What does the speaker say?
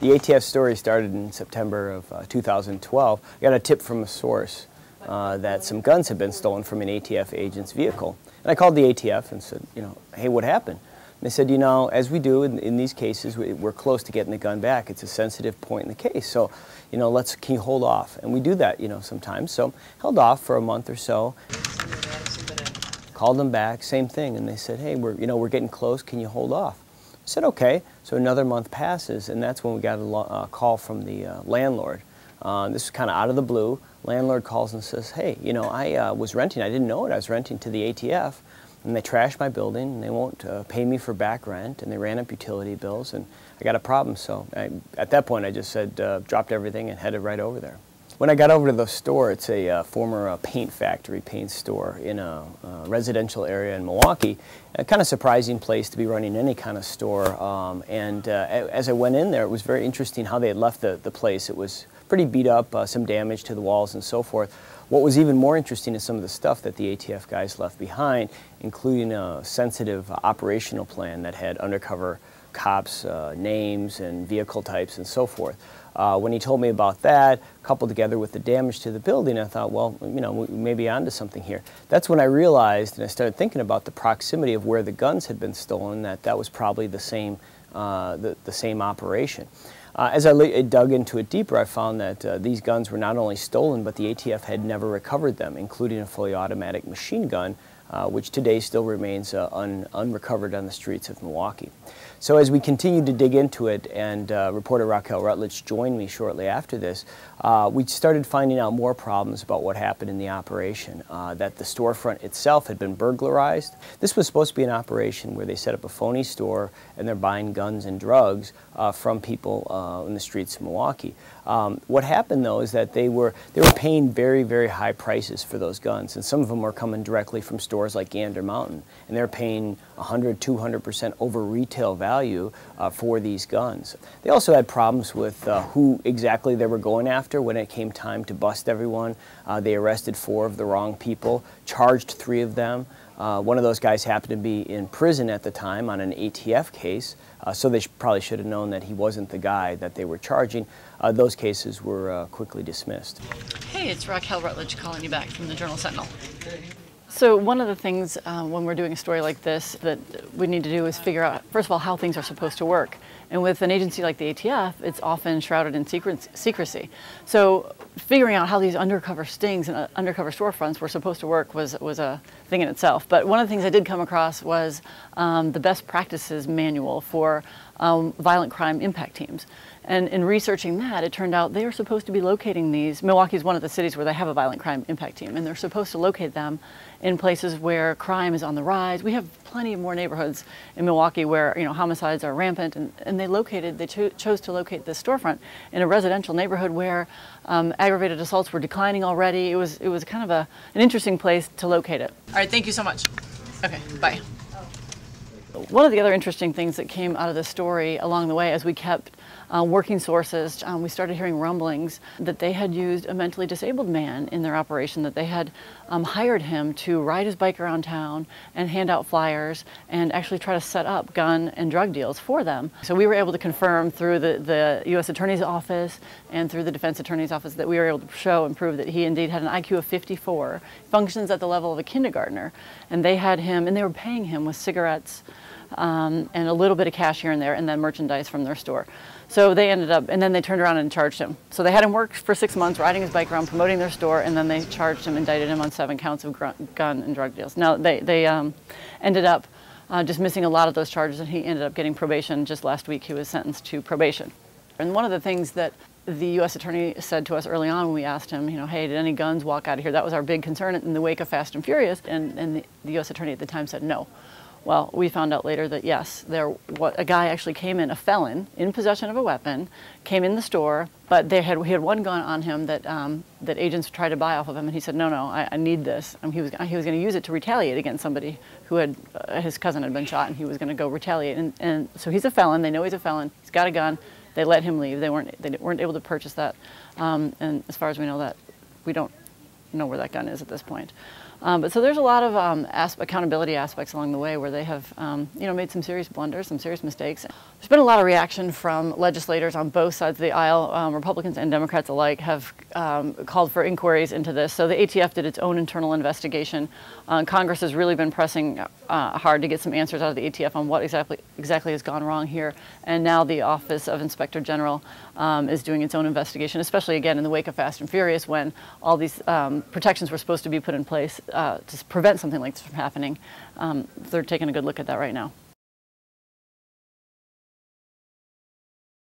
The ATF story started in September of 2012. I got a tip from a source that some guns had been stolen from an ATF agent's vehicle. And I called the ATF and said, hey, what happened? And they said, as we do in these cases, we're close to getting the gun back. It's a sensitive point in the case. So, can you hold off? And we do that, sometimes. So held off for a month or so. Called them back, same thing. And they said, hey, we're getting close. Can you hold off? I said, okay. So another month passes, and that's when we got a call from the landlord. This was kind of out of the blue. Landlord calls and says, hey, I was renting. I didn't know it. I was renting to the ATF. And they trashed my building, and they won't pay me for back rent, and they ran up utility bills, and I got a problem. So at that point, I just said, dropped everything and headed right over there. When I got over to the store, it's a former paint factory, paint store in a residential area in Milwaukee. A kind of surprising place to be running any kind of store. As I went in there, it was very interesting how they had left the place. It was pretty beat up, some damage to the walls and so forth. What was even more interesting is some of the stuff that the ATF guys left behind, including a sensitive operational plan that had undercover cops' names and vehicle types and so forth. When he told me about that, coupled together with the damage to the building, I thought, well, we may be onto something here. That's when I realized, and I started thinking about the proximity of where the guns had been stolen, that was probably the same operation. As I dug into it deeper, I found that these guns were not only stolen, but the ATF had never recovered them, including a fully automatic machine gun, which today still remains unrecovered on the streets of Milwaukee. So as we continued to dig into it, and reporter Raquel Rutledge joined me shortly after this, we started finding out more problems about what happened in the operation, that the storefront itself had been burglarized. This was supposed to be an operation where they set up a phony store and they're buying guns and drugs from people in the streets of Milwaukee. What happened, though, is that they were paying very, very high prices for those guns, and some of them were coming directly from stores like Gander Mountain, and they're paying 100, 200% over retail value for these guns. They also had problems with who exactly they were going after when it came time to bust everyone. They arrested 4 of the wrong people, charged 3 of them. One of those guys happened to be in prison at the time on an ATF case, so they probably should have known that he wasn't the guy that they were charging. Those cases were quickly dismissed. Hey, it's Raquel Rutledge calling you back from the Journal-Sentinel. So one of the things when we're doing a story like this that we need to do is figure out, first of all, how things are supposed to work. And with an agency like the ATF, it's often shrouded in secrecy. So figuring out how these undercover stings and undercover storefronts were supposed to work was a thing in itself. But one of the things I did come across was the best practices manual for violent crime impact teams. And in researching that, it turned out they are supposed to be locating these. Milwaukee is one of the cities where they have a violent crime impact team, and they're supposed to locate them in places where crime is on the rise. We have plenty more neighborhoods in Milwaukee where homicides are rampant, and they chose to locate this storefront in a residential neighborhood where aggravated assaults were declining already. It was kind of an interesting place to locate it. All right, thank you so much. Okay, bye. One of the other interesting things that came out of this story along the way as we kept working sources, we started hearing rumblings that they had used a mentally disabled man in their operation, that they had hired him to ride his bike around town and hand out flyers and actually try to set up gun and drug deals for them. So we were able to confirm through the U.S. Attorney's Office and through the Defense Attorney's Office that we were able to show and prove that he indeed had an IQ of 54, functions at the level of a kindergartner, and they had him, and they were paying him with cigarettes and a little bit of cash here and there, and then merchandise from their store. So they ended up, and then they turned around and charged him. So they had him work for 6 months, riding his bike around, promoting their store, and then they charged him, indicted him on 7 counts of gun and drug deals. Now, they ended up dismissing a lot of those charges, and he ended up getting probation. Just last week, he was sentenced to probation. And one of the things that the U.S. Attorney said to us early on when we asked him, hey, did any guns walk out of here? That was our big concern in the wake of Fast and Furious, and the U.S. Attorney at the time said no. Well, we found out later that yes, a guy actually came in, a felon in possession of a weapon, came in the store, but he had one gun on him that agents tried to buy off of him, and he said, no, I need this. He was going to use it to retaliate against somebody who had his cousin had been shot, and he was going to go retaliate. And so he's a felon. They know he's a felon. He's got a gun. They let him leave. They weren't able to purchase that, and as far as we know, that we don't know where that gun is at this point. But so there's a lot of accountability aspects along the way where they have made some serious blunders, some serious mistakes. There's been a lot of reaction from legislators on both sides of the aisle. Republicans and Democrats alike have called for inquiries into this. So the ATF did its own internal investigation. Congress has really been pressing hard to get some answers out of the ATF on what exactly has gone wrong here. And now the Office of Inspector General is doing its own investigation, especially again in the wake of Fast and Furious, when all these protections were supposed to be put in place to prevent something like this from happening. They're taking a good look at that right now.